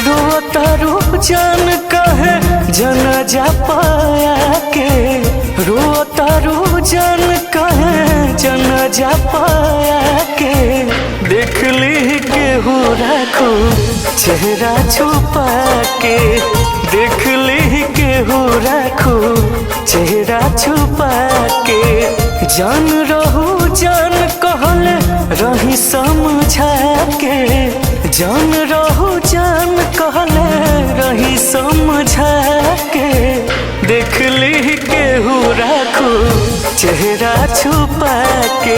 रोता जान कहे जना जा पाया के, रोता जान कहे जना जा पाया के। देख ली के हो रखो चेहरा छुपा के, देख ली के हो रखो चेहरा छुपा के। जान रहू जान कहल रही समझा के, जान रहू जान कहले रही समझा के। देख ली के हो रखो चेहरा छुपा के,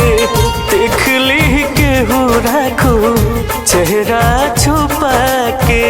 देख ली के हो रखो चेहरा छुपा के।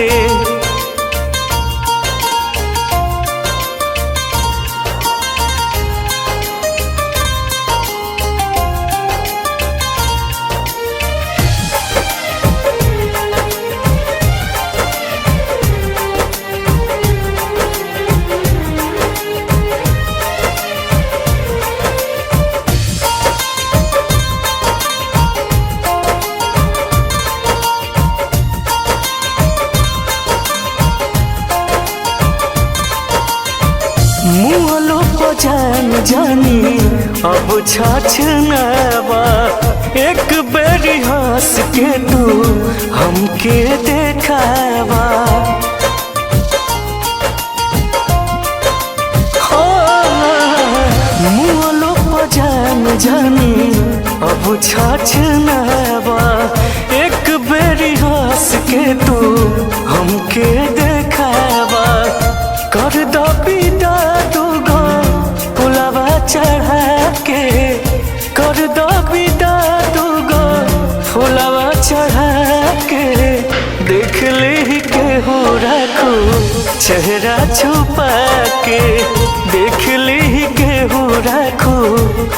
मुहलो को जान जानी अब छछनवा, एक बेरी हंस के तू हमके देखावा। मुहलो को जान जानी अब छछनवा, एक बेरी हंस के तू हमके देखावा। कर दो पिता दूगो फुलवा चढ़ा के, कर दो पिता दूगो फुलवा चढ़ा के। देख ली के हो रखो चेहरा छुपा के, देख ली के हो रखो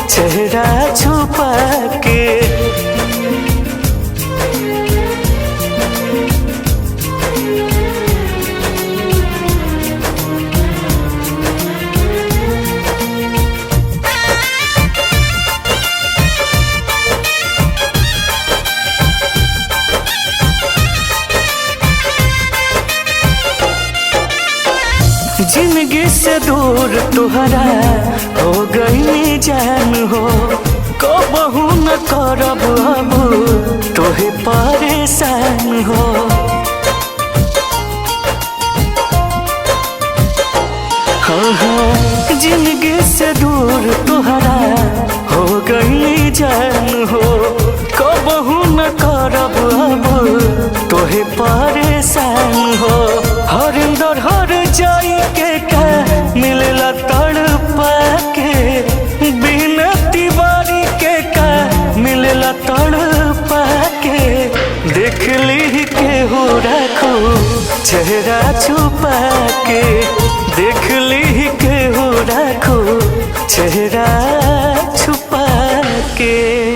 चेहरा छुपा के। जिंदगी से दूर तुहरा हो गई जान हो, कबहू न करब अब तोहे परेशान हो। हाँ हाँ जिंदगी से दूर तुहरा हो गई जान हो, कबहू न करब अब तोहे परेशान हो। हरिंदर हर जाई के का मिलला तड़पा के, बिना तिवारी के का मिलला तड़पा के। देख ली के हो रखो चेहरा छुपा के, देख ली के हो रखो चेहरा छुपा के।